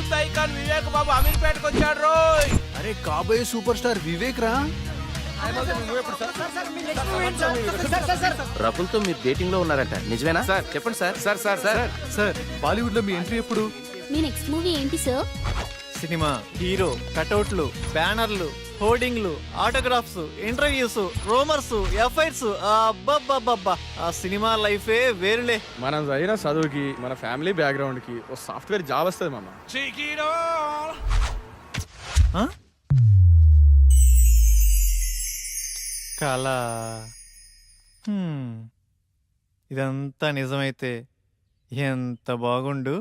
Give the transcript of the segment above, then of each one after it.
Youth icon Vivek బాబు అమీర్పేటకు వచ్చాడు రోయ్. అరే కాబోయే సూపర్ స్టార్ వివేక్ రా. రకుల్తో మీరు డేటింగ్ లో ఉన్నారంట, నిజమేనా? సార్ చెప్పండి sir. Sir sir sir sir Bollywood లో మీ ఎంట్రీ ఎప్పుడు? మీ నెక్స్ట్ మూవీ ఏంటి సార్? సినిమా హీరో కటౌట్లు, బ్యానర్లు, హోర్డింగ్లు, ఆటోగ్రాఫ్స్, ఇంటర్వ్యూస్, రోమర్స్, ఎఫ్ఐఆర్స్. అబ్బబ్బబ్బబ్బా, ఆ సినిమా లైఫే వేరులే. మనం చదివిన చదువుకి మన ఫ్యామిలీ బ్యాక్గ్రౌండ్ కి ఓ సాఫ్ట్వేర్ జాబ్ వస్తుంది మామ. ఆ? కళ. ఇదంతా నిజమైతే ఎంత బాగుండు.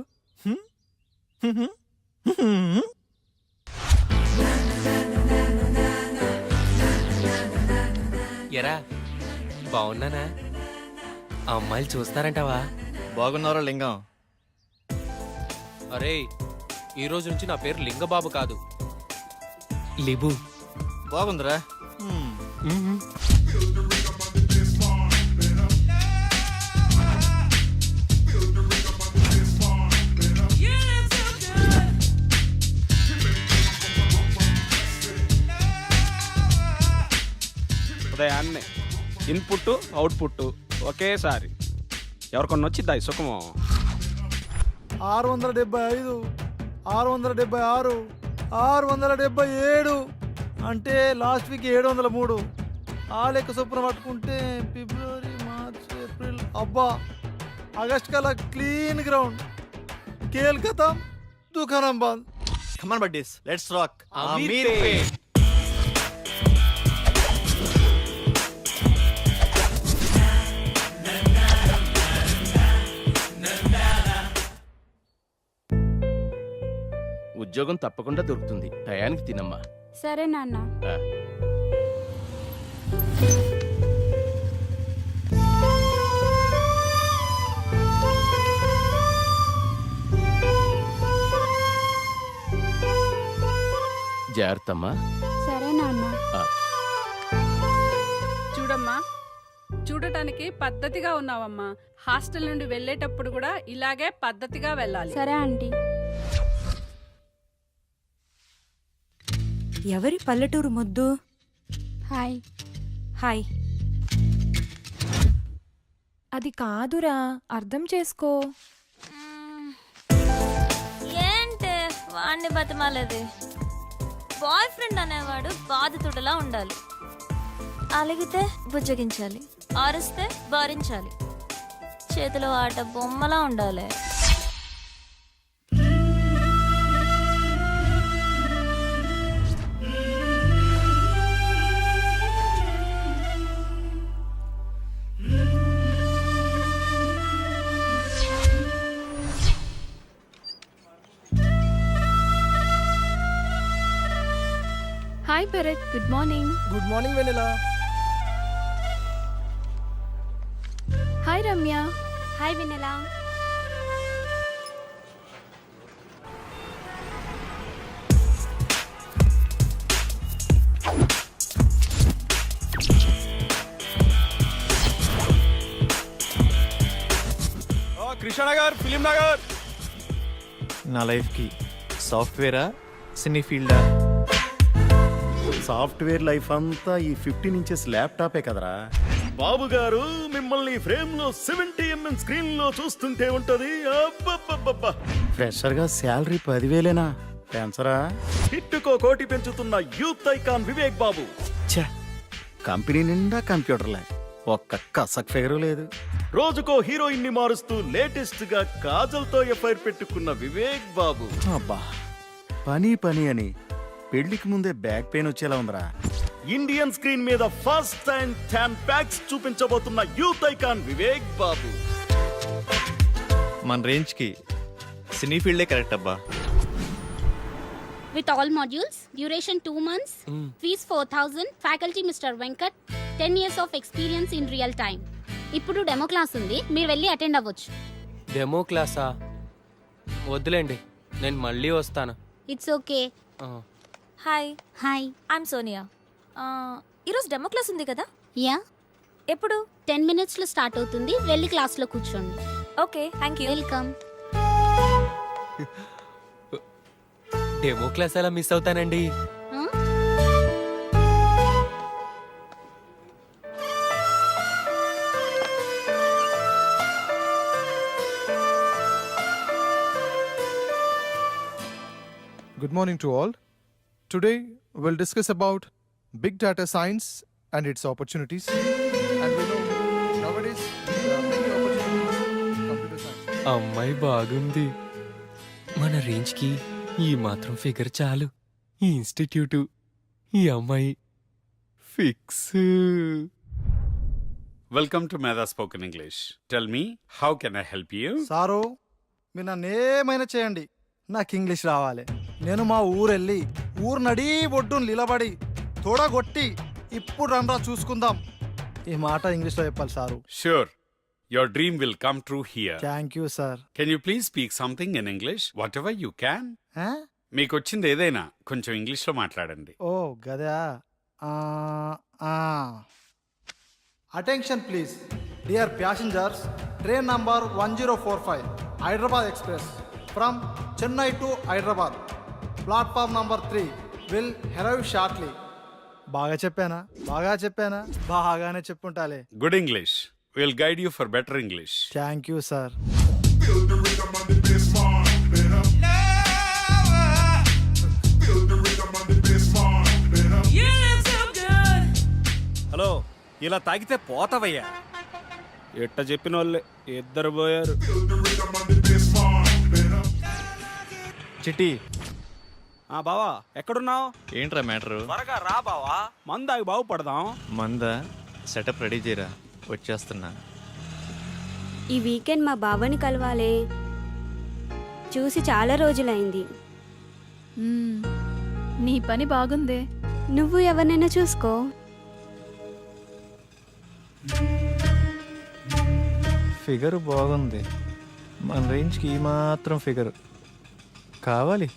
ఎరా బాగున్నానా? ఆ అమ్మాయిలు చూస్తారంటావా? బాగున్నారా లింగం? అరే ఈ రోజు నుంచి నా పేరు లింగబాబు కాదు, లిబు. బాగుందిరా. ఉదయాన్నే ఇన్పుట్ అవుట్పుట్ ఒకేసారి ఎవరికొన్న వచ్చిద్దా ఈ సుఖము? 675, 676, 677 అంటే లాస్ట్ వీక్ 703. ఆ లెక్క చొప్పున పట్టుకుంటే ఫిబ్రవరి, మార్చ్, ఏప్రిల్, అబ్బా ఆగస్ట్ కల్లా క్లీన్ గ్రౌండ్. కేల్ ఖతం, దుకాణం బంద్. కమాన్ బడ్డీస్, లెట్స్ రాక్. అమీర్పేట్. ఉద్యోగం తప్పకుండా దొరుకుతుంది, టయానికి తినమ్మా. సరే నాన్న. ఆ. జాగ్రత్తమ్మా. సరే నాన్న. ఆ. చూడమ్మా, చూడటానికి పద్ధతిగా ఉన్నావమ్మా. హాస్టల్ నుండి వెళ్ళేటప్పుడు కూడా ఇలాగే పద్ధతిగా వెళ్ళాలి. సరే ఆంటీ. ఎవరి పల్లెటూరు ముద్దు? హాయ్. హాయ్. అది కాదురా, అర్థం చేసుకో. ఏంటే వాడిని బతిమాలేది? బాయ్ ఫ్రెండ్ అనేవాడు బాధితుడిలా ఉండాలి. అలిగితే బుజ్జగించాలి, ఆరిస్తే భరించాలి, చేతిలో ఆట బొమ్మలా ఉండాలి. Hi Bharat, good morning. Good morning Vennela. Hi Ramya. Hi Vennela. Krishnanagar, Film Nagar. నా లైఫ్కి సాఫ్ట్వేరా, సినీ ఫీల్డా? సాఫ్ట్వేర్ లైఫ్ అంతా ఈ 15 ఇంచెస్ ల్యాప్టాపే కదరా బాబు గారు. మిమ్మల్ని ఫ్రేమ్ లో 70mm స్క్రీన్ లో చూస్తుంటే ఉంటది. అబ్బబ్బబ్బబ్బా, ఫ్రెషర్ గా శాలరీ 10,000 పెంచరా? హిట్టుకో కోటి పెంచుతున్న యూత్ ఐకాన్ వివేక్ బాబు. ఛ, కంపెనీ నిండా కంప్యూటర్లే, ఒక్క కసక్ ఫిగరు లేదు. రోజుకో హీరోయిన్ ని మారుస్తూ లేటెస్ట్ గా కాజల్ తో ఎఫ్ఐఆర్ పెట్టుకున్న వివేక్ బాబు. అబ్బా, పని పని అని పెళ్లికి ముందే బ్యాక్ పెయిన్ వచ్చేలా ఉందిరా. ఇండియన్ స్క్రీన్ మీద ఫస్ట్ టైం 10 ప్యాక్స్ చూపించబోతున్న యూత్ ఐకాన్ వివేక్ బాబు. మన రేంజ్ కి సినీ ఫీల్డే కరెక్ట్ అబ్బా. With all modules, duration 2 months, fees 4,000, faculty Mr. Venkat, 10 years of experience in real time. ఇప్పుడు డెమో క్లాస్ ఉంది, మీరు వెళ్ళి అటెండ్ అవ్వచ్చు. డెమో క్లాసా? వద్దులేండి, నేను మళ్ళీ వస్తాను. It's okay. Hi. Hi. I'm Sonia. ఈరోజు డెమో క్లాస్ ఉంది కదా? యా. ఎప్పుడు? 10 minutesలో స్టార్ట్ అవుతుంది, వెళ్ళి క్లాస్లో కూర్చోండి. Okay, thank you. Welcome. Demo class ఎలా మిస్ అవుతానండి? ఆ? Good morning to all. Today we'll discuss about big data science and its opportunities. And we know nowadays there are many opportunities in computer science. అమ్మాయి బాగుంది. మన range కి ఈ మాత్రం figure చాలు. ఈ ఇన్స్టిట్యూట్, ఈ అమ్మాయి ఫిక్స్. వెల్కమ్ టు మేధా spoken English. Tell me, how can I help you? Sir మీరు నన్ను ఏమైనా చేయండి, నాకు ఇంగ్లీష్ రావాలి. నేను మా ఊరెళ్ళి ఊరు నడి ఒడ్డు నిలబడి తోడగొట్టి ఇప్పుడు రండ్రా చూసుకుందాం ఈ మాట ఇంగ్లీష్లో చెప్పాలి sir. Sure, your dream will come true here. Thank you sir. Can you please speak something in English, whatever you can. మీకు వచ్చింది ఏదైనా కొంచెం ఇంగ్లీష్లో మాట్లాడండి. ఓ గదా. Attention please dear passengers, train number 1045 Hyderabad express from Chennai to Hyderabad, platform number 3 will arrive shortly. బాగా చెప్పానా? బాగానే చెప్పుంటాలే. Good English. Will guide you for better English. Thank you sir. Hello, ఇలా తాగితే పోతావయ్యా. ఎట్ట చెప్పిన వాళ్ళే ఇద్దరు పోయారు. చిట్టి బావా ఎక్కడున్నావు? ఏంట్రా మ్యాటరు? త్వరగా రా బావా, మందాగి బాగుపడదాం. మంద సెటప్ రెడీ చేయరా, వచ్చేస్తున్నా. ఈ వీకెండ్ మా బాబాని కలవాలే, చూసి చాలా రోజులైంది. నీ పని బాగుందే. నువ్వు ఎవరినైనా చూసుకో. ఫిగర్ బాగుంది, మన రేంజ్కి ఈ మాత్రం ఫిగర్ కావాలి.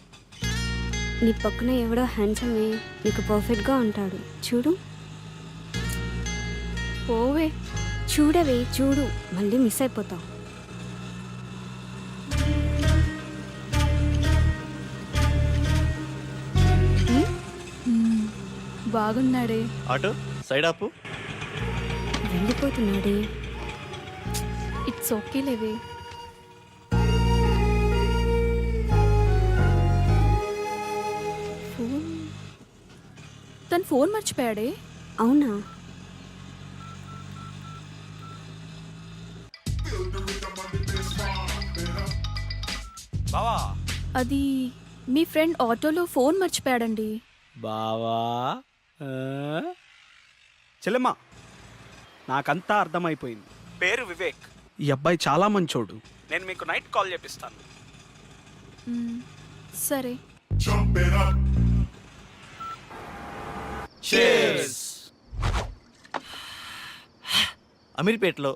నీ పక్కన ఎవడో హ్యాండ్సమే నీకు పర్ఫెక్ట్గా ఉంటాడు, చూడు. పోవే. చూడవే, చూడు, మళ్ళీ మిస్ అయిపోతావు. బాగున్నాడే. ఆటో సైడ్ ఆపు. వెళ్ళిపోతున్నాడే. ఇట్స్ ఓకే లేవే. తను ఫోన్ మర్చిపోయాడే. అవునా? బావా, అది మీ ఫ్రెండ్ ఆటోలో ఫోన్ మర్చిపోయాడండి. బావా చెల్లెమ్మ, నాకంతా అర్థమైపోయింది. పేరు వివేక్. ఈ అబ్బాయి చాలా మంచోడు. నేను మీకు నైట్ కాల్ చేపిస్తాను. సరే. అమీర్పేటలో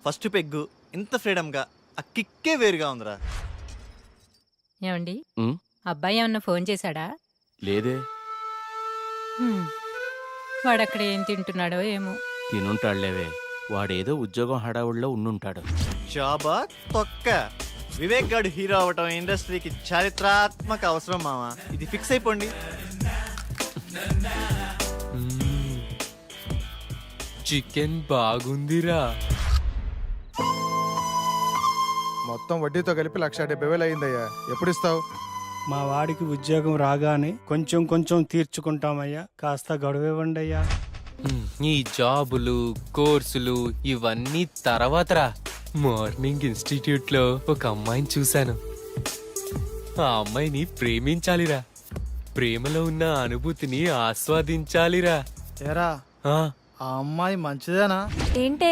ఫస్ట్ పెగ్గు ఇంత ఫ్రీడమ్గా ఆ కిక్కే వేరుగా ఉందిరా. ఏమండి, ఉమ్, అబ్బాయి ఏమన్నా ఫోన్ చేశాడా? లేదే. వాడక్కడ ఏం తింటున్నాడో ఏమో. తినుంటాడులేవే, వాడేదో ఉద్యోగం హడావుడిలో ఉండుంటాడు. జాబా తొక్క. వివేక్ గాడు హీరో అవటం ఇండస్ట్రీకి చారిత్రాత్మక అవసరం మావా, ఇది ఫిక్స్ అయిపోండి. చికెన్ బాగుందిరా. మొత్తం వడ్డీతో కలిపి 1,70,000 అయిందయ్యా. ఎప్పుడు ఇస్తావు? మా వాడికి ఉద్యోగం రాగానే కొంచెం కొంచెం తీర్చుకుంటామయ్యా, కాస్త గడువివ్వండి అయ్యా. ఈ జాబులు, కోర్సులు ఇవన్నీ తర్వాతరా. మార్నింగ్ ఇన్స్టిట్యూట్ లో ఒక అమ్మాయిని చూశాను. ఆ అమ్మాయిని ప్రేమించాలిరా. ప్రేమలో ఉన్న అనుభూతిని ఆస్వాదించాలిరా. ఏరా, ఆ, ఆ అమ్మాయి మంచిదేనా? ఏంటే,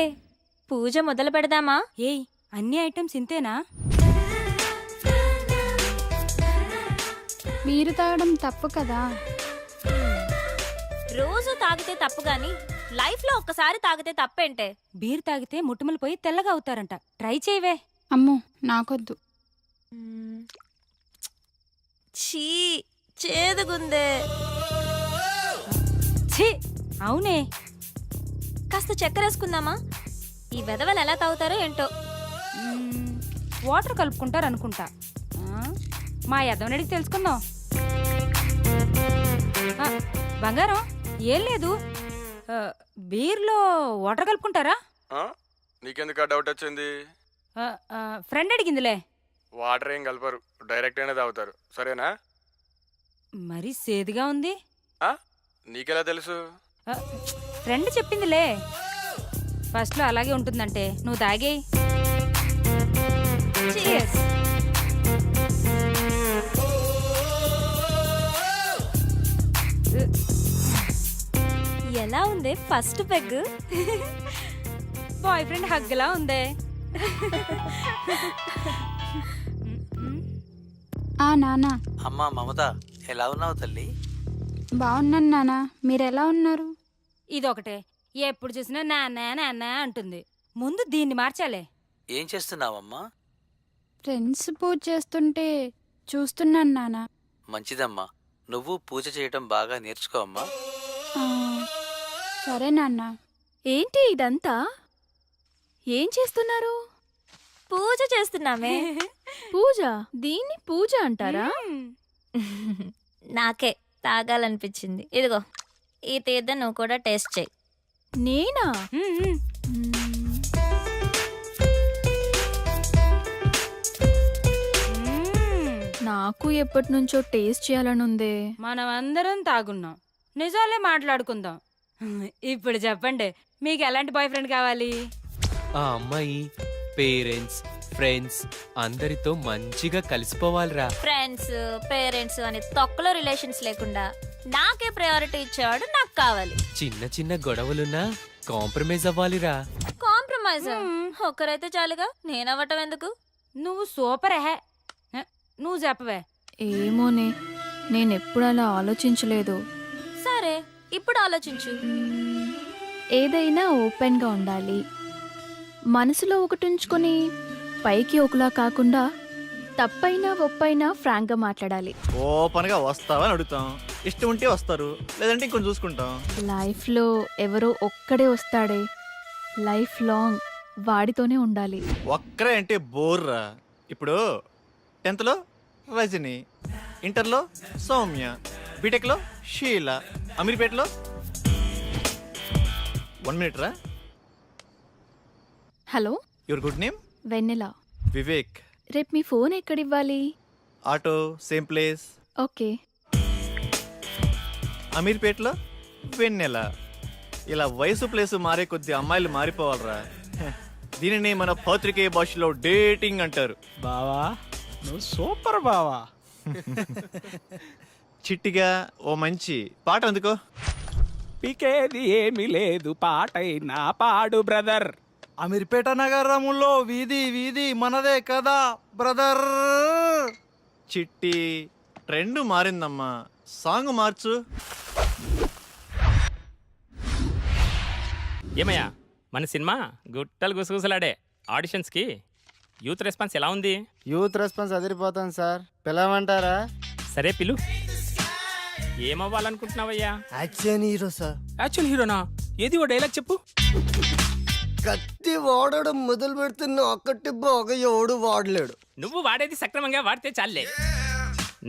పూజ మొదలు పెడదామా? ఏయ్, అన్ని ఐటమ్స్ ఇంతేనా? మీరు తాగడం తప్పు కదా. రోజు తాగితే తప్పు గాని లైఫ్ లో ఒక్కసారి తాగితే తప్పేంటే? బీర్ తాగితే ముట్టుమలు పోయి తెల్లగా అవుతారంట. ట్రై చేయవే. అమ్మో, నాకొద్దు. ఛీ, చేదుగుందే. ఛీ, అవునే. కాస్త చక్కెర వేసుకుందామా? ఈ వెధవలు ఎలా తాగుతారో ఏంటో. వాటర్ కలుపుకుంటారు అనుకుంటా. మా యదవనడికి తెలుసుకుందాం. ఆ, బంగారం ఏం లేదు. ఆ, బీర్లో వాటర్ కలుపుకుంటారా? నీకెందుకు డౌట్ వచ్చింది? ఆ, ఆ, ఫ్రెండ్ అడిగిందిలే. వాటర్ ఏం కలపరు, డైరెక్ట్ అయినా తాగుతారు. సరేనా? మరీ సేదుగా ఉంది. నీకెలా తెలుసు? ఆ, ఫ్రెండ్ చెప్పిందిలే. ఫస్ట్లో అలాగే ఉంటుందంటే నువ్వు తాగేయ్. Cheers. ఎలా ఉంది ఫస్ట్ పెగ్? బాయ్ ఫ్రెండ్ హగ్లా ఉందే. నానా అమ్మా మమత, ఎలా ఉన్నావు తల్లి? బాగున్నాను నానా, మీరెలా ఉన్నారు? ఇదొకటే, ఎప్పుడు చూసినా నాన్న నాన్న అంటుంది. ముందు దీన్ని మార్చాలే. ఏం చేస్తున్నావమ్మా? ఫ్రెండ్స్ పూజ చేస్తుంటే చూస్తున్నాను నానా. మంచిదమ్మా, నువ్వు పూజ చేయటం బాగా నేర్చుకో అమ్మా. సరే నాన్న. ఏంటి ఇదంతా? ఏం చేస్తున్నారు? పూజ చేస్తున్నామే. పూజ? దీన్ని పూజ అంటారా? నాకే తాగాలనిపించింది. ఇదిగో ఈ తీర్థం నువ్వు కూడా టేస్ట్ చేయి. నేనా? నాకు ఎప్పటి నుంచో టేస్ట్ చేయాలనుందే. మనం అందరం తాగున్నాం, నిజాలే మాట్లాడుకుందాం. ఇప్పుడు చెప్పండి, మీకు ఎలాంటి బాయ్ ఫ్రెండ్ కావాలి? ఆ అమ్మాయి పేరెంట్స్, ఫ్రెండ్స్ అందరితో మంచిగా కలిసిపోవాలిరా. ఫ్రెండ్స్ పేరెంట్స్ అని తొక్కలో రిలేషన్స్ లేకుండా నాకే ప్రయారిటీ ఇచ్చేవాడు నాకు కావాలి. చిన్న చిన్న గొడవలున్నా కాంప్రమైజ్ అవ్వాలిరా. కాంప్రమైజ్ ఒక్కరైతే చాలుగా, నేనవ్వటం ఎందుకు? నువ్వు సూపర్ హే. నువ్వు చెప్పవే. ఏమోనే, నేనెప్పుడు అలా ఆలోచించలేదు. సరే ఇప్పుడు ఆలోచించు. ఏదైనా ఓపెన్గా ఉండాలి. మనసులో ఒకటి ఉంచుకొని పైకి ఒకలా కాకుండా తప్పైనా ఒప్పైనా ఫ్రాంక్గా మాట్లాడాలి. ఓపెన్గా వస్తావని అడుగుతాం, ఇష్టం ఉంటే వస్తారు, లేదంటే ఇంకొంచెం చూసుకుంటాం. లైఫ్లో ఎవరో ఒక్కడే వస్తాడే, లైఫ్ లాంగ్ వాడితోనే ఉండాలి. ఒక్కరే అంటే బోర్రా. ఇప్పుడు 10th రజని, ఇంటర్లో సౌమ్య, బీటెక్లో షీల, అమీర్పేటలో 1 minute రా. Hello, your good name? Vennela. Vivek. రేపు మీ ఫోన్ ఎక్కడివ్వాలి? Auto same place. ఓకే. అమీర్పేటలో వెన్నెల. ఇలా వయసు ప్లేసు మారే కొద్ది అమ్మాయిలు మారిపోవాలరా. దీనిని మన పత్రికే భాషలో డేటింగ్ అంటారు. బావా నువ్వు సూపర్ బావా. చిట్టిగా ఓ మంచి పాట అందుకో. పీకేది ఏమీ లేదు, పాటైనా పాడు బ్రదర్. అమీర్పేట నగరములో వీధి వీధి మనదే కదా బ్రదర్. చిట్టి ట్రెండ్ మారిందమ్మా, సాంగ్ మార్చు. ఏమయ్యా, మన సినిమా గుట్టలు గుసగుసలాడే ఆడిషన్స్కి యూత్ రెస్పాన్స్ ఎలా ఉంది? యూత్ రెస్పాన్స్ అదిరిపోతుంది సార్, పిలవమంటారా? సరే పిలు. ఏమవ్వాలనుకుంటున్నావయ్యా? Action hero sir. యాక్చువల్ హీరోనా? ఏది ఓ డైలాగ్ చెప్పు. కత్తి వాడడం మొదలు పెడుతున్న ఒక్కటి బాగా ఎవడు వాడలేడు. నువ్వు వాడేది సక్రమంగా వాడితే చాలే.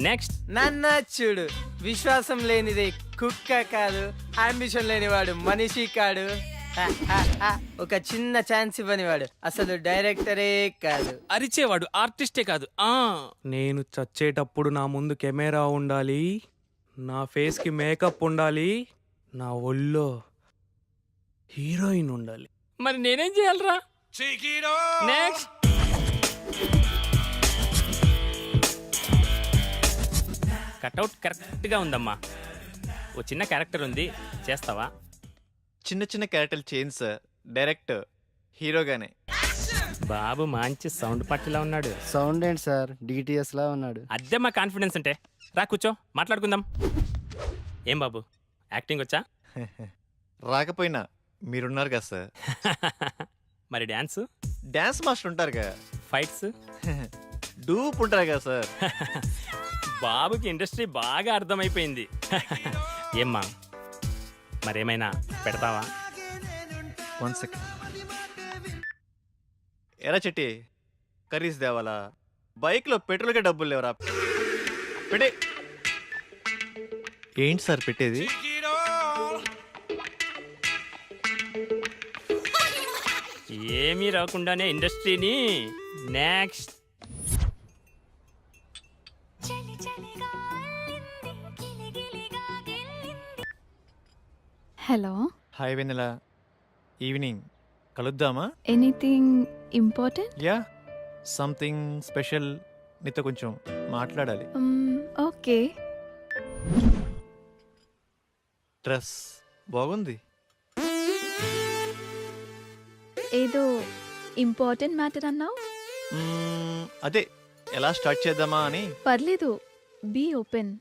నెక్స్ట్. నన్న చూడు, విశ్వాసం లేనిది కుక్క కాదు, అంబిషన్ లేనివాడు మనిషి కాడు, ఒక చిన్న ఛాన్స్ ఇవ్వనివాడు అసలు డైరెక్టరే కాదు. అరిచేవాడు ఆర్టిస్టే కాదు. నేను చచ్చేటప్పుడు నా ముందు కెమెరా ఉండాలి, నా ఫేస్ కి మేకప్ ఉండాలి, నా ఒళ్ళో హీరోయిన్ ఉండాలి. మరి నేనేం చేయాలరా? నెక్స్ట్. కట్అవుట్ కరెక్ట్గా ఉందమ్మా. ఓ చిన్న క్యారెక్టర్ ఉంది, చేస్తావా? చిన్న చిన్న క్యారెక్టర్లు చేంజ్ సార్, డైరెక్ట్ హీరోగానే. బాబు మంచి సౌండ్ పార్టీలా ఉన్నాడు. సౌండ్ ఏంటి సార్, డిటిఎస్ లా ఉన్నాడు. అదే మా కాన్ఫిడెన్స్ అంటే. రా కూర్చో, మాట్లాడుకుందాం. ఏం బాబు, యాక్టింగ్ వచ్చా? రాకపోయినా మీరున్నారు కదా సార్. మరి డ్యాన్స్? డ్యాన్స్ మాస్టర్ ఉంటారుగా. ఫైట్స్? డూప్ ఉంటారు కదా సార్. బాబుకి ఇండస్ట్రీ బాగా అర్థమైపోయింది. ఏమ్మా, మరేమైనా పెడతావా? 1 second. ఎరా చెట్టి, కర్రీస్ దేవాలా? బైక్లో పెట్రోల్కే డబ్బులు లేవరా. పెడే ఏంటి సార్ పెట్టేది? ఏమీ రాకుండానే ఇండస్ట్రీని next hello, hi Vennela, evening కలుద్దామా? Anything important? Yeah, something special, నీతో కొంచెం మాట్లాడాలి. ఓకే. డ్రెస్ బాగుంది. ఏదో ఇంపార్టెంట్ మ్యాటర్ అన్నావు. అదే ఎలా స్టార్ట్ చేద్దామా అని. పర్లేదు, be open.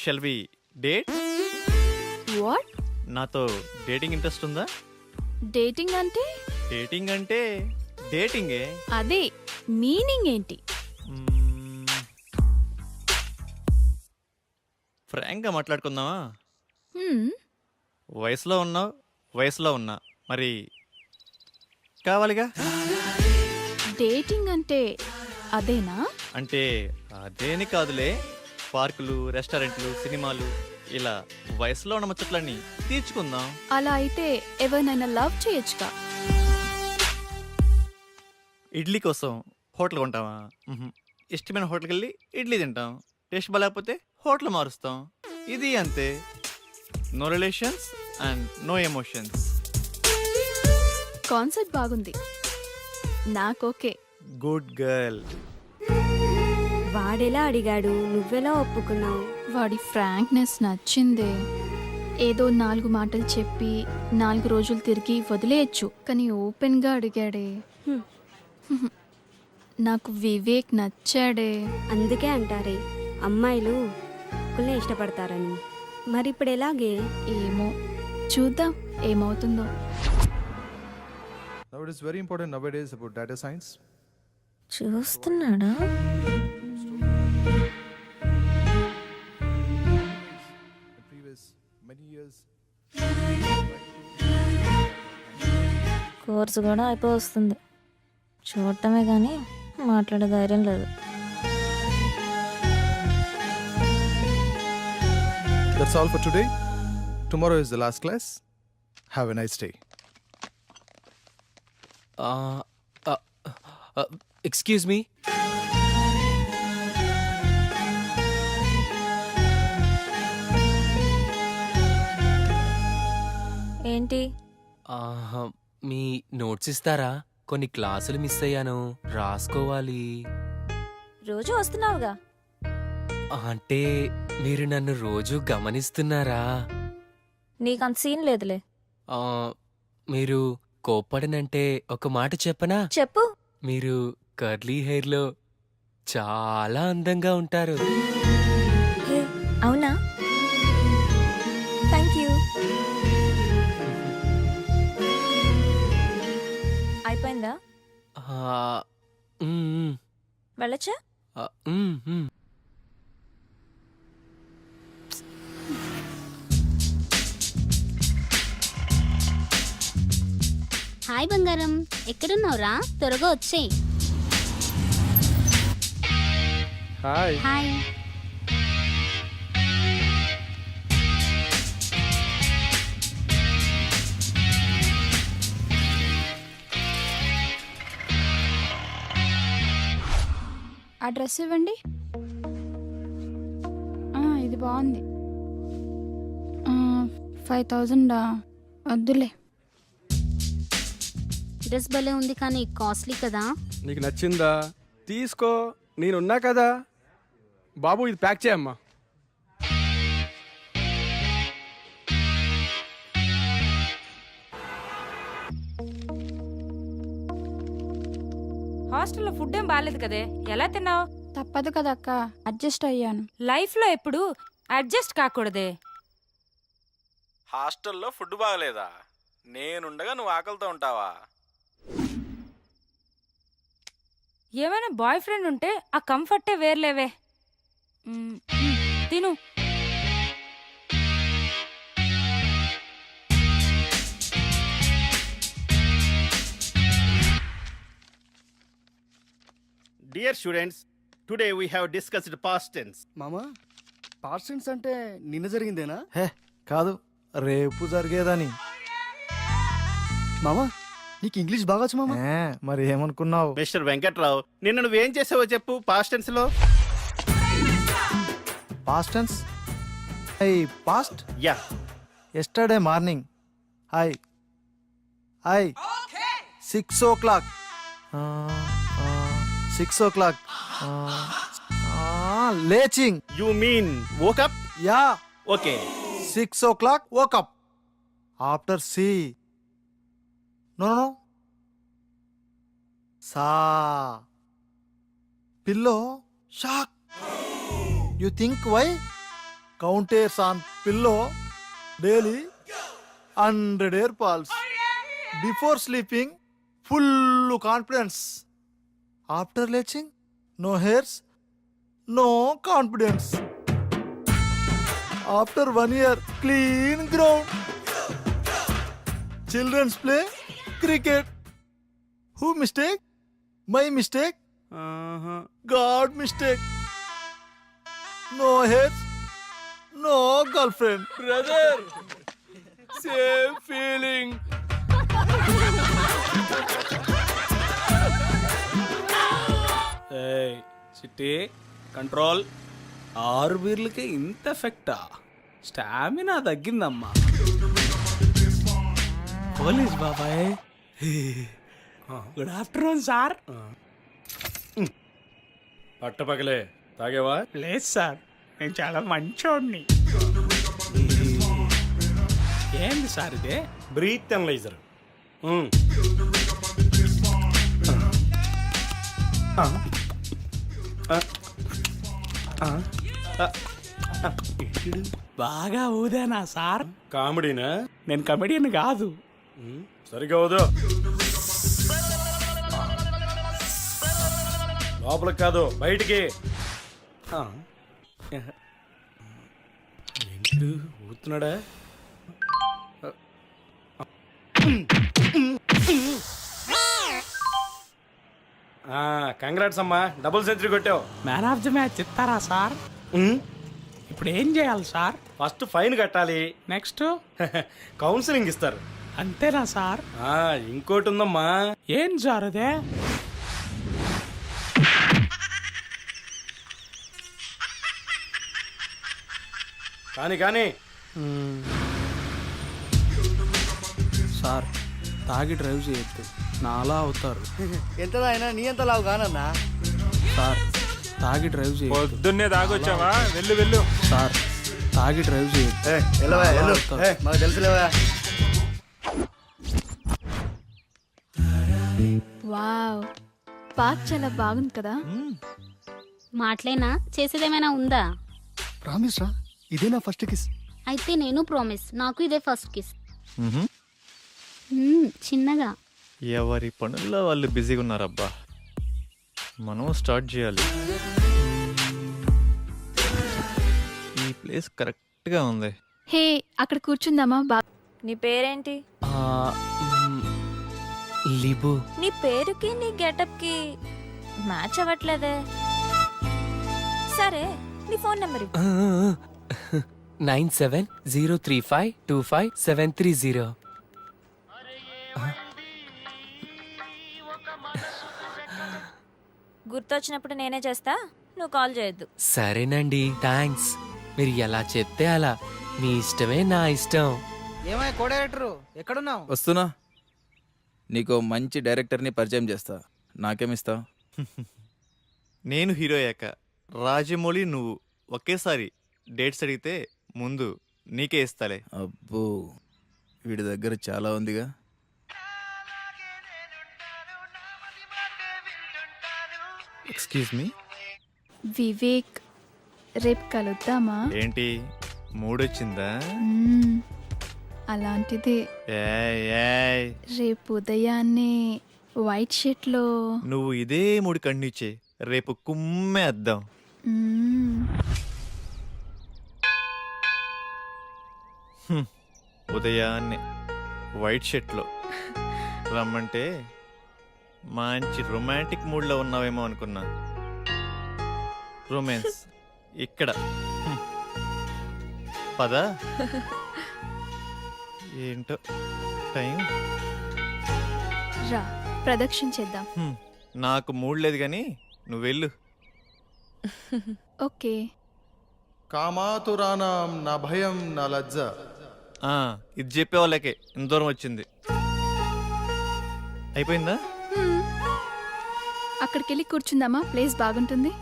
Shall we date? What? నాతో డేటింగ్ ఇంట్రెస్ట్ ఉందా? డేటింగ్ అంటే? డేటింగ్ అంటే డేటింగే. అదే మీనింగ్ ఏంటి? ఫ్రాంక్గా మాట్లాడుకుందామా? హ్మ్, వయసులో ఉన్నావు, వయసులో ఉన్నా, మరి కావాలిగా. డేటింగ్ అంటే అదేనా? అంటే అదేని కాదులే, పార్కులు, రెస్టారెంట్లు, సినిమాలు, ఇలా వయసులో ఉన్న ముచ్చట్లన్నీ తీర్చుకుందాం. అలా అయితే ఎవరినైనా లవ్ చేయొచ్చుగా. ఇడ్లీ కోసం హోటల్ కొంటావా? ఇష్టమైన హోటల్కి వెళ్ళి ఇడ్లీ తింటాం. టేస్ట్ బాగాలేకపోతే హోటల్ మారుస్తాం. ఇది అంతే. No relations and no emotions. Concept బాగుంది, నాకోకే. Good girl. వాడెలా అడిగాడు, నువ్వెలా ఒప్పుకున్నావు? వాడి ఫ్రాంక్నెస్ నచ్చిందే. ఏదో 4 మాటలు చెప్పి 4 రోజులు తిరిగి వదిలేయచ్చు, కానీ ఓపెన్గా అడిగాడే. నాకు వివేక్ నచ్చాడే. అందుకే అంటారే అమ్మాయిలు ఒక్కళ్ళే ఇష్టపడతారని. మరి ఇప్పుడు ఎలాగే? ఏమో, చూద్దాం ఏమవుతుందో. Now it is very important nowadays about data science. చూస్తున్నాడా? In previous many years, course కూడా అయిపోయి వస్తుంది. చూడటమే కానీ మాట్లాడే ధైర్యం లేదు. that's all for today. Tomorrow is the last class. Have a nice day. Excuse me. ఏంటి? మీ నోట్స్ ఇస్తారా? కొన్ని క్లాసులు మిస్ అయ్యాను, రాసుకోవాలి. రోజు వస్తున్నావుగా. అంటే మీరు నన్ను రోజు గమనిస్తున్నారా? నీకంత సీన్ లేదులే. మీరు కోప్పడనంటే ఒక మాట చెప్పనా? చెప్పు. మీరు కర్లీ హెయిర్లో చాలా అందంగా ఉంటారు. హే, అవునా? Thank you. అయిపోయిందా? వెళ్ళచ్చా? హాయ్ బంగారం, ఎక్కడున్నావురా? త్వరగా వచ్చేయ్. హాయ్. హాయ్. ఆ డ్రెస్ ఇవ్వండి. ఇది బాగుంది. 5000 వద్దులే. డ్రెస్ భలే ఉంది కానీ కాస్ట్లీ కదా. నీకు నచ్చిందా? తీసుకో, నేనున్నా కదా. బాబు ఇది ప్యాక్ చేయమ్మా. హాస్టల్లో ఫుడ్ ఏం బాగాలేదు కదే, ఎలా తిన్నావు? తప్పదు కదక్క, అడ్జస్ట్ అయ్యాను. లైఫ్లో ఎప్పుడు అడ్జస్ట్ కాకూడదే. హాస్టల్లో ఫుడ్ బాగలేదా? నేనుండగా నువ్వు ఆకలితో ఉంటావా? ఏమైనా బాయ్ ఫ్రెండ్ ఉంటే ఆ కంఫర్టే వేర్లేవే. తిను. Dear students, today we have discussed past tense. మామా పాస్ట్ టెన్స్ అంటే నిన్న జరిగిందేనా? హే కాదు, రేపు జరిగేదని. మామా నీకు ఇంగ్లీష్ బాగా వచ్చు మామా. మరి ఏమనుకున్నావు? మిస్టర్ వెంకట్రావు, నిన్న నువ్వేం చేసావో చెప్పు పాస్ట్ టెన్స్ లో. Past tense. I past yeah. Yesterday morning I 6 o'clock 6 o'clock లేచింగ్. You mean woke up? Yeah, okay. 6 o'clock woke up. After see. No. Sa. Pillow. Shock. You think why? Counters on pillow. Daily. 100 air pulse. Before sleeping. Full confidence. After latching. No hairs. No confidence. After 1 year, clean ground. Children's play cricket. Who mistake? My mistake? God mistake. No hairs, no girlfriend. Brother same feeling. City control. 6 బీర్లకే ఇంత ఎఫెక్టా? Stamina తగ్గిందమ్మా. Police బాబాయ్, good afternoon sir. పట్టపగలే తాగేవా? లేదు sir, నేను చాలా మంచోడిని. ఏంది sir ఇదే? Breath analyser. బాగా ఊదేనా సార్? కామెడీనా? నేను కమెడియన్ కాదు. సరిగా ఊదు. లోపలికి కాదు, బయటికి. ఏంటి ఊతున్నాడా? కంగ్రాట్స్ అమ్మా, డబుల్ సెంచరీ కొట్టావు. మ్యాన్ ఆఫ్ ది మ్యాచ్ ఇస్తారా సార్? ఇప్పుడు ఏం చేయాలి సార్? ఫస్ట్ ఫైన్ కట్టాలి. నెక్స్ట్ కౌన్సిలింగ్ ఇస్తారు. అంతేనా సార్? ఇంకోటి ఉందమ్మా. ఏం సార్ అదే? కానీ సార్, తాగి డ్రైవ్ చేయొద్దు, నాలా అవుతారు. ఎంత అయినా నీ ఎంత లావు కానన్నా. సార్, తాగి డ్రైవ్ చేయొద్దు. పొద్దున్నే తాగొచ్చావా? వెళ్ళు. సార్, తాగి డ్రైవ్ చేయొద్దు. మాకు తెలుసులేవా. వావ్, పార్క్ చాలా బాగుంది కదా. మాటలేనా, చేసేదేమైనా ఉందా? ప్రామిస్ రా, ఇదే నా ఫస్ట్ కిస్. అయితే నేను ప్రామిస్, నాకు ఇదే ఫస్ట్ కిస్. చిన్నగా. ఎవరి పనుల్లో వాళ్ళు బిజీగా ఉన్నారబ్బా. మనం స్టార్ట్ చేయాలి. ఈ ప్లేస్ కరెక్ట్గా ఉంది. హే, అక్కడ కూర్చుందామా? నీ పేరేంటి? లిబు. నీ పేరుకి నీ గెటప్ కి మ్యాచ్ అవ్వట్లేదే. సరే, నీ ఫోన్ నెంబర్ 9703525730. గుర్తొచ్చినప్పుడు నేనే చేస్తా, నువ్వు కాల్ చేయొద్దు. సరేనండి, థ్యాంక్స్. మీరు ఎలా చెప్తే అలా. మీ ఇష్టమే నా ఇష్టం. ఏమై కో డైరెక్టర్ ఎక్కడున్నావు? వస్తున్నా. నీకు మంచి డైరెక్టర్ని పరిచయం చేస్తా. నాకేమిస్తావు? నేను హీరో అయ్యాక రాజమౌళి నువ్వు ఒకేసారి డేట్స్ అడిగితే ముందు నీకే ఇస్తాలే. అబ్బో, వీడి దగ్గర చాలా ఉందిగా. Excuse me. వివేక్, రేపు కలుద్దామా? ఏంటి మూడొచ్చిందా? అలాంటిదే. ఏయ్ రేపు ఉదయాన్నే వైట్ షర్ట్ లో. నువ్వు ఇదే మూడు కంటిన్యూ చేయి, రేపు కుమ్మేద్దాం. ఉదయాన్నే వైట్ షర్ట్లో రమ్మంటే మంచి రొమాంటిక్ మూడ్లో ఉన్నావేమో అనుకున్నా. రొమాన్స్ ఇక్కడ. పద. ఏంటో టైం. రా ప్రదక్షిణ చేద్దాం. నాకు మూడ్ లేదు కానీ నువ్వు వెళ్ళు. ఓకే. కామాతురానాం నా భయం నా లజ్జ. ఇది చెప్పే వాళ్ళకే ఇంత దూరం వచ్చింది. అయిపోయిందా? అక్కడికి వెళ్ళి కూర్చుందామా? ప్లేస్ బాగుంటుంది.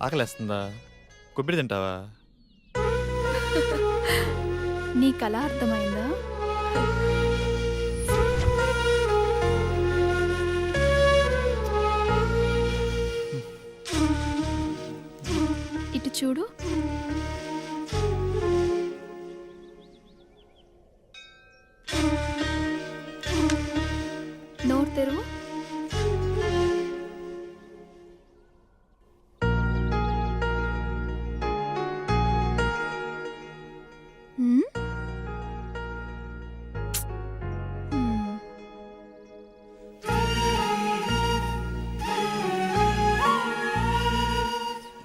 ఆకలేస్తుందా? కొబ్బరి తింటావా? నీ కళ అర్థమైందా? ఇటు చూడు. నోరు తెరువు.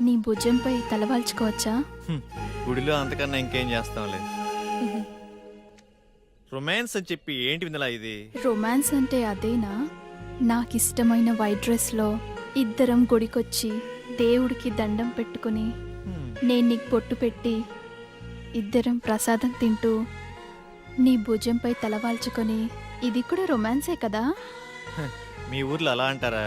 నీ భుజంపై తలవాల్చుకోవచ్చా? గుడిలో అంతకన్నా ఇంకేం చేస్తాంలే. రొమాన్స్ అని చెప్పి ఏంటి వినలా ఇది? రొమాన్స్ అంటే అదేనా? నాకిష్టమైన వైట్ డ్రెస్లో ఇద్దరం గుడికొచ్చి దేవుడికి దండం పెట్టుకుని నేను నీకు పొట్టు పెట్టి ఇద్దరం ప్రసాదం తింటూ నీ భుజంపై తలవాల్చుకొని, ఇది కూడా రొమాన్సే కదా? మీ ఊర్లో అలా అంటారా?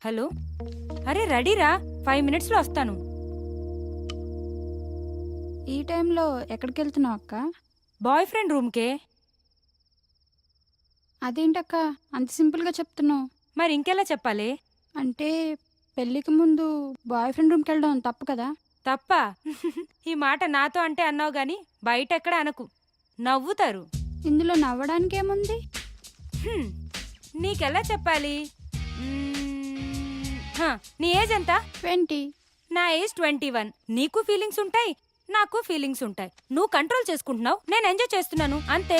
హలో, అరే రెడీరా, 5 minutesలో వస్తాను. ఈ టైంలో ఎక్కడికి వెళ్తున్నావు అక్క? Boy friend రూమ్కే. అదేంటక్క అంత సింపుల్గా చెప్తున్నావు? మరి ఇంకెలా చెప్పాలి? అంటే పెళ్ళికి ముందు బాయ్ ఫ్రెండ్ రూమ్కి వెళ్ళడం తప్పు కదా? తప్ప? ఈ మాట నాతో అంటే అన్నావు గాని బయట ఎక్కడ అనకు, నవ్వుతారు. ఇందులో నవ్వడానికేముంది? నీకెలా చెప్పాలి? నీ ఏజ్ ఎంత? 20. నా ఏజ్ 21. నీకు ఫీలింగ్స్ ఉంటాయి, నాకు ఫీలింగ్స్ ఉంటాయి. నువ్వు కంట్రోల్ చేసుకుంటున్నావు, నేను ఎంజాయ్ చేస్తున్నాను, అంతే.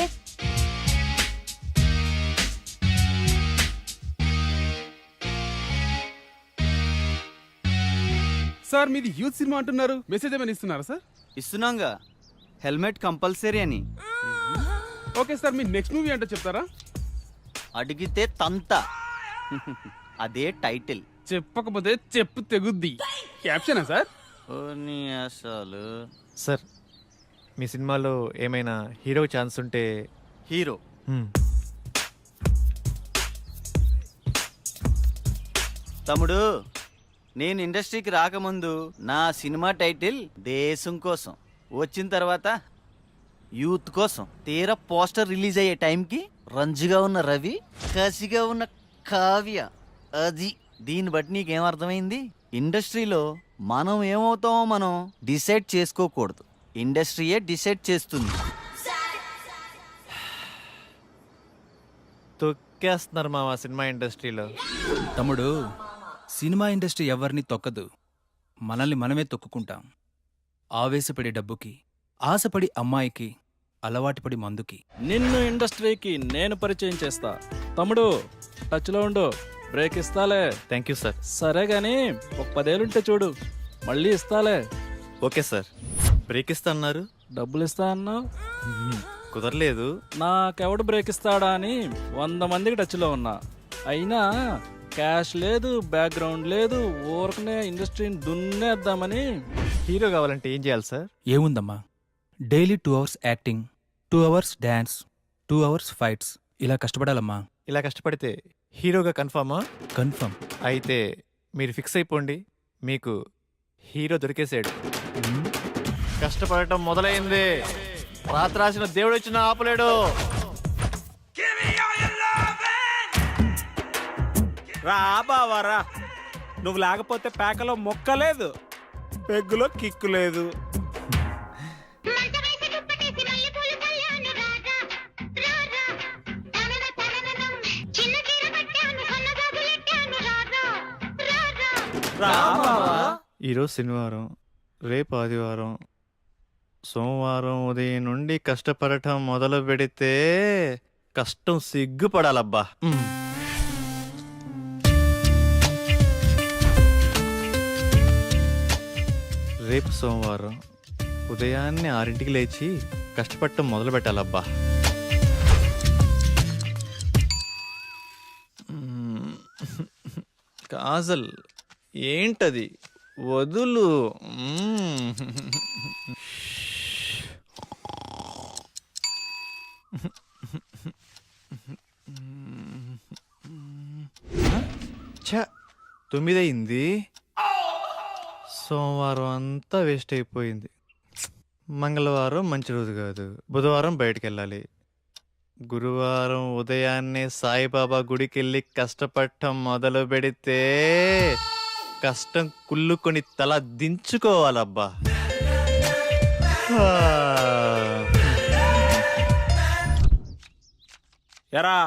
సార్ మీది యూత్ సినిమా అంటున్నారు, మెసేజ్ ఏమైనా ఇస్తున్నారా సార్? ఇస్తున్నాంగా, హెల్మెట్ కంపల్సరీ అని. ఓకే సార్, మీ నెక్స్ట్ మూవీ అంటే చెప్తారా? అడిగితే తంత. అదే టైటిల్. చెప్పకపోతే చెప్పు తెగుద్ది. క్యాప్షనా సార్? సార్ మీ సినిమాలో ఏమైనా హీరో ఛాన్స్ ఉంటే. హీరో తమ్ముడు, నేను ఇండస్ట్రీకి రాకముందు నా సినిమా టైటిల్ దేశం కోసం, వచ్చిన తర్వాత యూత్ కోసం. తీరా పోస్టర్ రిలీజ్ అయ్యే టైంకి రంజుగా ఉన్న రవి, కసిగా ఉన్న కావ్య. అది దీన్ని బట్టి నీకేం అర్థమైంది? ఇండస్ట్రీలో మనం ఏమవుతామో మనం డిసైడ్ చేసుకోకూడదు, ఇండస్ట్రీయే డిసైడ్ చేస్తుంది. తొక్కేస్తున్నారు మా సినిమా ఇండస్ట్రీలో. తమ్ముడు, సినిమా ఇండస్ట్రీ ఎవరిని తొక్కదు, మనల్ని మనమే తొక్కుకుంటాం. ఆవేశపడి డబ్బుకి, ఆశపడి అమ్మాయికి, అలవాటుపడి మందుకి. నిన్ను ఇండస్ట్రీకి నేను పరిచయం చేస్తా. తమ్ముడు టచ్లో ఉండు, బ్రేక్ ఇస్తాలే. Thank you sir. సరే గాని ఒక 10 ఏళ్ళుంటే చూడు, మళ్ళీ ఇస్తాలే. Okay sir. బ్రేక్ ఇస్తా అన్నారు, డబ్బులు ఇస్తా అన్నావు, కుదరలేదు. నాకెవడు బ్రేక్ ఇస్తాడా అని 100 మందికి టచ్లో ఉన్నా, అయినా క్యాష్ లేదు, బ్యాక్గ్రౌండ్ లేదు, ఊరకనే ఇండస్ట్రీని దున్నేద్దామని. హీరో కావాలంటే ఏం చేయాలి సార్? ఏముందమ్మా, daily 2 hours acting, 2 hours dance, 2 hours fights, ఇలా కష్టపడాలమ్మా. ఇలా కష్టపడితే హీరోగా కన్ఫామా? కన్ఫర్మ్. అయితే మీరు ఫిక్స్ అయిపోండి, మీకు హీరో దొరికేసాడు. కష్టపడటం మొదలైంది, రాత్రి రాసిన దేవుడు వచ్చిన ఆపలేడు. రా బావా రా. నువ్వు లేకపోతే పేకలో మొక్క లేదు, పెగ్గులో కిక్కు లేదు. ఈరోజు శనివారం, రేపు ఆదివారం, సోమవారం ఉదయం నుండి కష్టపడటం మొదలు పెడితే కష్టం సిగ్గుపడాలబ్బా. రేపు సోమవారం ఉదయాన్నే 6ంటికి లేచి కష్టపడటం మొదలు పెట్టాలబ్బా. కాజల్ ఏంటది, వదులు. ఛ, 9 అయింది. సోమవారం అంతా వేస్ట్ అయిపోయింది. మంగళవారం మంచి రోజు కాదు, బుధవారం బయటికి వెళ్ళాలి. గురువారం ఉదయాన్నే సాయిబాబా గుడికి వెళ్ళి కష్టపడటం మొదలు పెడితే కష్టం కుళ్ళుకొని తల దించుకోవాలబ్బా. ఎరా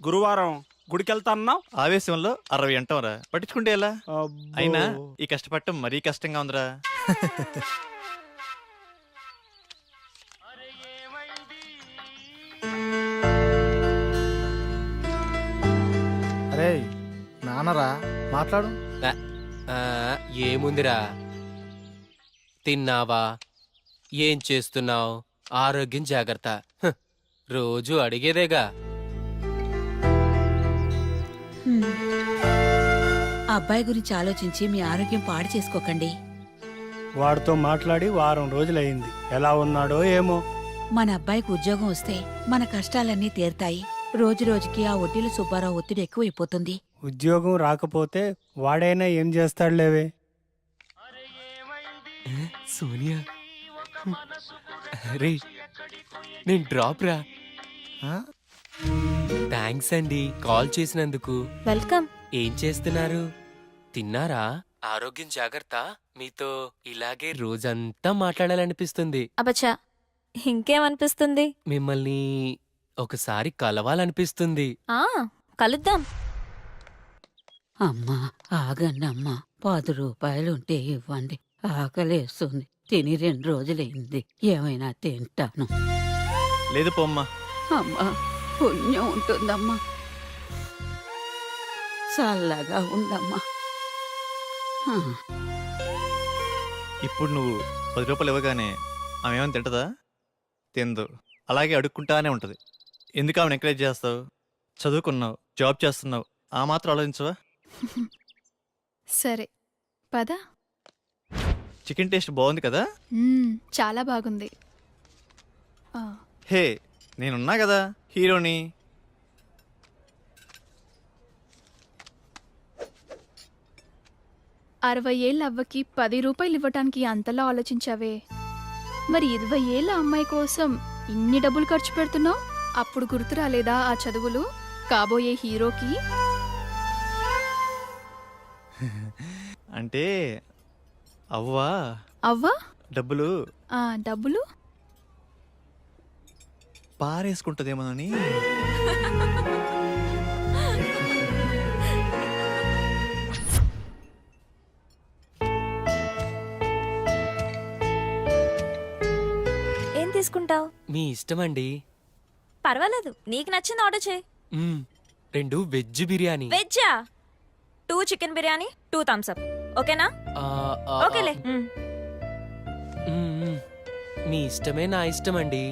గురువారం గుడికెళ్తా అన్నావు? ఆవేశంలో 60 అంటాంరా, పట్టించుకుంటే ఎలా? అయినా ఈ కష్టపడటం మరీ కష్టంగా ఉందిరా. అరే నాన్నరా, మాట్లాడు. ఏముందిరా, తిన్నావా, ఏం చేస్తున్నావు, ఆరోగ్యం జాగ్రత్త, రోజు అడిగేదేగా. అబ్బాయి గురించి ఆలోచించి మీ ఆరోగ్యం పాడు చేసుకోకండి. వాడితో మాట్లాడి వారం రోజులైంది, ఎలా ఉన్నాడో ఏమో. మన అబ్బాయికి ఉద్యోగం వస్తే మన కష్టాలన్నీ తీరుతాయి. రోజు రోజుకి ఆ వడ్డీల సుబ్బారావు ఒత్తిడి ఎక్కువైపోతుంది. ఉద్యోగం రాకపోతే వాడైనా ఏం చేస్తాడులేవే. సోనియా, రే నేను డ్రాప్ రా. థ్యాంక్స్ అండి కాల్ చేసినందుకు. వెల్కమ్. ఏం చేస్తున్నారు, తిన్నారా? ఆరోగ్యం జాగ్రత్త. మీతో ఇలాగే రోజంతా మాట్లాడాలనిపిస్తుంది. అబచ్చా, ఇంకేమనిపిస్తుంది? మిమ్మల్ని ఒకసారి కలవాలనిపిస్తుంది. కలుద్దాం. అమ్మా ఆగండమ్మా, 10 రూపాయలుంటే ఇవ్వండి, ఆకలేస్తుంది. తిని 2 రోజులైంది, ఏమైనా తింటాను. లేదు పోమ్మా. అమ్మా పుణ్యం ఉంటుందమ్మా, చల్లగా ఉండమ్మా. ఇప్పుడు నువ్వు 10 రూపాయలు ఇవ్వగానే ఆమె ఏమైనా తింటదా? తిందు, అలాగే అడుక్కుంటానే ఉంటుంది. ఎందుకు ఆమెను ఎంకరేజ్ చేస్తావు? చదువుకున్నావు, జాబ్ చేస్తున్నావు, ఆ మాత్రం ఆలోచించవా? సరే పద. చికెన్ టేస్ట్ బాగుంది కదా? చాలా బాగుంది. హే, నేనున్నా కదా హీరోని. అరవై ఏళ్ళ అవ్వకి 10 రూపాయలు ఇవ్వటానికి అంతలా ఆలోచించావే, మరి 20 ఏళ్ళ అమ్మాయి కోసం ఇన్ని డబ్బులు ఖర్చు పెడుతున్నావు? అప్పుడు గుర్తు రాలేదా ఆ చదువులు కాబోయే హీరోకి? అంటే అవ్వా అవ్వా డబ్బులు డబ్బులు పారేసుకుంటదేమోనని. ఏం తీసుకుంటావు? మీ ఇష్టమండి. పర్వాలేదు, నీకు నచ్చింది ఆర్డర్ చేయి. 2 వెజ్ బిర్యానీ. వెజ్జా? 2 చికెన్ బిర్యానీ, 2 థమ్స్ అప్, ఓకేనా? ఓకేలే. మీ ఇష్టమే నా ఇష్టమండి.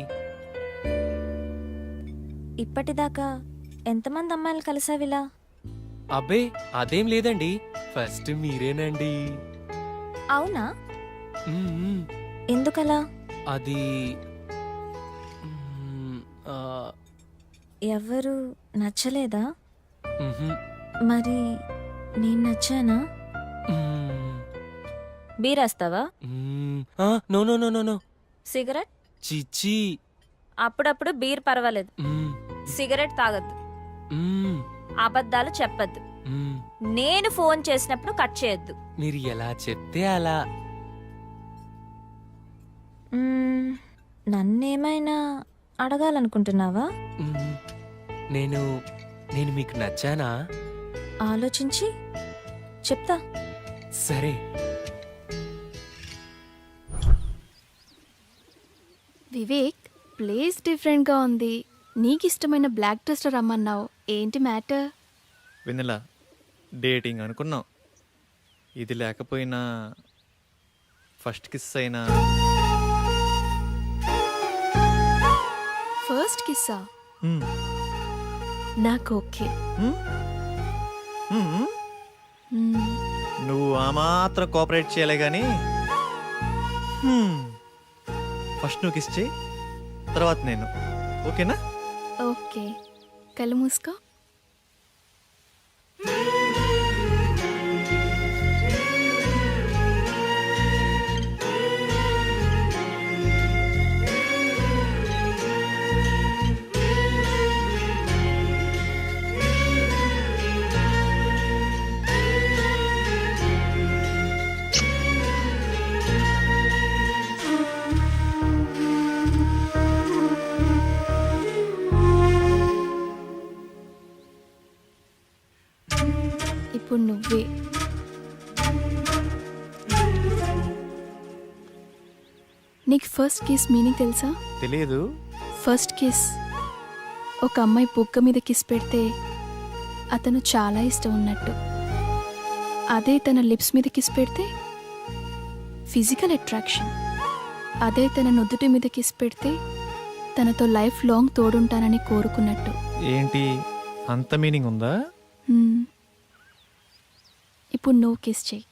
ఇప్పటిదాకా ఎంతమంది అమ్మాయిలు కలిసావిలా? అబ్బే అదేం లేదండి, ఫస్ట్ మీరేనండి. అవునా? ఎందుకలా? అది ఎవరు నచ్చలేదా? మరి నేను నచ్చానా? బీరేస్తావా? No no no no no. Cigarette? చిచ్చి. అప్పుడప్పుడు బీర్ పర్వాలేదు, సిగరెట్ తాగద్దు, అబద్ధాలు చెప్పద్దు. మ్మ్. నేను ఫోన్ చేసినప్పుడు కట్ చేయొద్దు. మీరు ఎలా చెప్తే అలా. నన్నేమైనా అడగాలనుకుంటున్నావా? మ్మ్. నేను నేను మీకు నచ్చానా? ఆలోచించి చెప్తా. సరే. వివేక్, ప్లేస్ డిఫరెంట్గా ఉంది. నీకు ఇష్టమైన బ్లాక్ డ్రెస్లో రమ్మన్నావు, ఏంటి మ్యాటర్? వెన్నెల, డేటింగ్ అనుకున్నాం. ఇది లేకపోయినా ఫస్ట్ కిస్ అయినా. ఫస్ట్ కిస్సా? మ్మ్. నాకు ఓకే. మ్మ్? నువ్వు ఆ మాత్రం కోఆపరేట్ చేయలే కానీ ఫస్ట్ నువ్వు కిస్ చేయి, తర్వాత నేను. ఓకేనా? ఓకే, కళ్ళు మూసుకో. ఇప్పుడు నువ్వే. నీకు ఫస్ట్ కిస్ మీనింగ్ తెలుసా? తెలియదు. ఫస్ట్ కిస్, ఒక అమ్మాయి బుగ్గ మీద కిస్ పెడితే అతను చాలా ఇష్టం ఉన్నట్టు. అదే తన లిప్స్ మీద కిస్ పెడితే ఫిజికల్ అట్రాక్షన్. అదే తన నుదుటి మీద కిస్ పెడితే తనతో లైఫ్ లాంగ్ తోడుంటానని కోరుకున్నట్టు. ఏంటి, అంత మీనింగ్ ఉందా? ఇప్పుడు నువ్వు కిస్ చెయ్యి.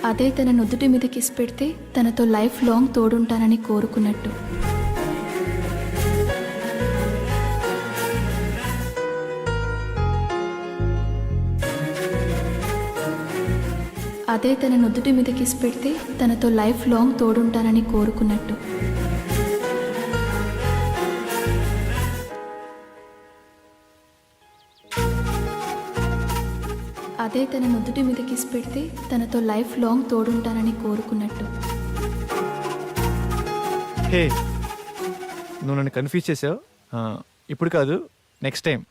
అదే తన నుదుటి మీద కిస్ పెడితే తనతో లైఫ్ లాంగ్ తోడుంటానని కోరుకున్నట్టు. అదే తన నుదుటి మీద కిస్ పెడితే తనతో లైఫ్ లాంగ్ తోడుంటానని కోరుకున్నట్టు. అదే తన నుదుటి మీద కిస్ పెడితే తనతో లైఫ్ లాంగ్ తోడుంటానని కోరుకున్నట్టు. హే, నువ్వు నన్ను కన్ఫ్యూజ్ చేసావు. ఇప్పుడు కాదు, నెక్స్ట్ టైం.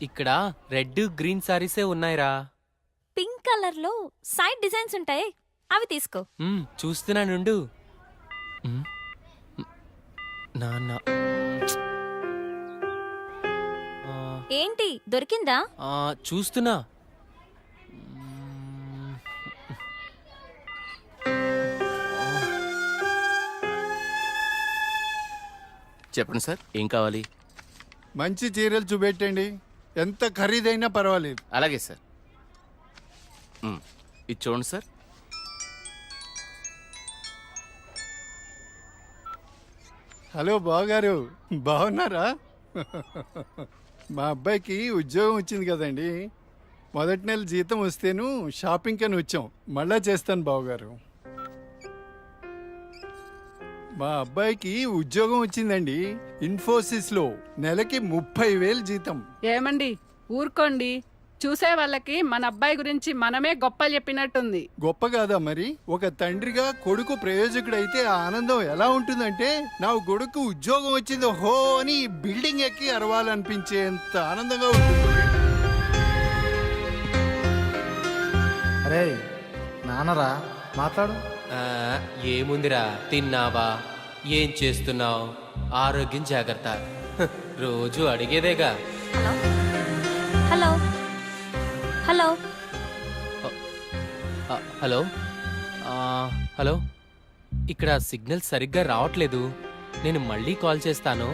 ఇక్కడ రెడ్ గ్రీన్ సారీసే ఉన్నాయిరా. పింక్ కలర్ లో సైడ్ డిజైన్స్ ఉంటాయి, అవి తీసుకో. చూస్తున్నానుండు. నాన్న ఏంటి దొరికిందా? చూస్తున్నా. చెప్పండి సార్, ఏం కావాలి? మంచి చీరలు చూపెట్టండి, ఎంత ఖరీదైనా పర్వాలేదు. అలాగే సార్. ఇది చూడండి సార్. హలో బావగారు, బాగున్నారా? మా అబ్బాయికి ఉద్యోగం వచ్చింది కదండి. మొదటి నెల జీతం వస్తేను షాపింగ్ అని వచ్చాం. మళ్ళా చేస్తాను బావగారు. మా అబ్బాయికి ఉద్యోగం వచ్చిందండి, ఇన్ఫోసిస్ లో. నెలకి 30,000 జీతం. ఏమండి ఊరుకోండి, చూసే వాళ్ళకి మన అబ్బాయి గురించి మనమే గొప్పలు చెప్పినట్టుంది. గొప్ప కాదా మరి? ఒక తండ్రిగా కొడుకు ప్రయోజకుడైతే ఆ ఆనందం ఎలా ఉంటుందంటే, నా కొడుకు ఉద్యోగం వచ్చింది హో అని బిల్డింగ్ ఎక్కి అరవాలనిపించేంత ఆనందంగా ఉంటుంది. అరే నాన్నరా, మాట్లాడు. ఆ, ఏముందిరా, తిన్నావా, ఏం చేస్తున్నావు, ఆరోగ్యం జాగ్రత్త, రోజు అడిగేదేగా. హలో హలో హలో హలో, ఇక్కడ సిగ్నల్ సరిగ్గా రావట్లేదు, నేను మళ్ళీ కాల్ చేస్తాను.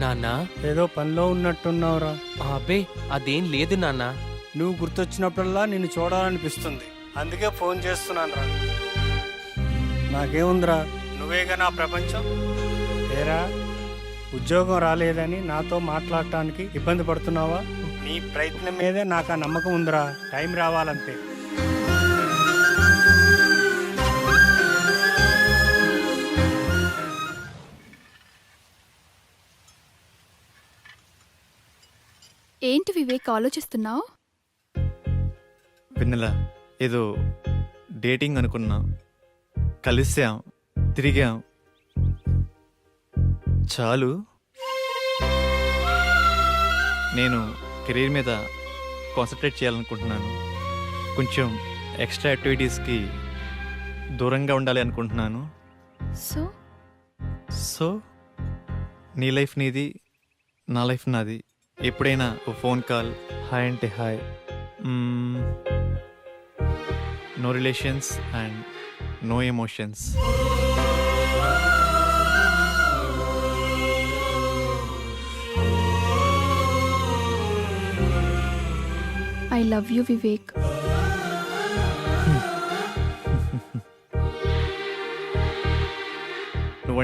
నాన్న, ఏదో పనిలో ఉన్నట్టున్నావురా. అబ్బే అదేం లేదు నాన్న. నువ్వు గుర్తొచ్చినప్పుడల్లా నిన్ను చూడాలనిపిస్తుంది, అందుకే ఫోన్ చేస్తున్నాను రా. నాకేముందిరా, నువ్వేగా నా ప్రపంచం. ఏరా, ఉద్యోగం రాలేదని నాతో మాట్లాడటానికి ఇబ్బంది పడుతున్నావా? నీ ప్రయత్నం మీదే నాకు ఆ నమ్మకం ఉందిరా. టైం రావాలంతే. ఏంటి వివేక్ ఆలోచిస్తున్నావు? వెన్నెల, ఏదో డేటింగ్ అనుకున్నా, కలిసాం, తిరిగాం, చాలు. నేను కెరీర్ మీద కాన్సన్ట్రేట్ చేయాలనుకుంటున్నాను. కొంచెం ఎక్స్ట్రా యాక్టివిటీస్కి దూరంగా ఉండాలి అనుకుంటున్నాను. సో నీ లైఫ్ నీది, నా లైఫ్ నాది. ఎప్పుడైనా ఓ ఫోన్ కాల్, హాయ్ అంటే hi, no relations and no emotions. I love you Vivek.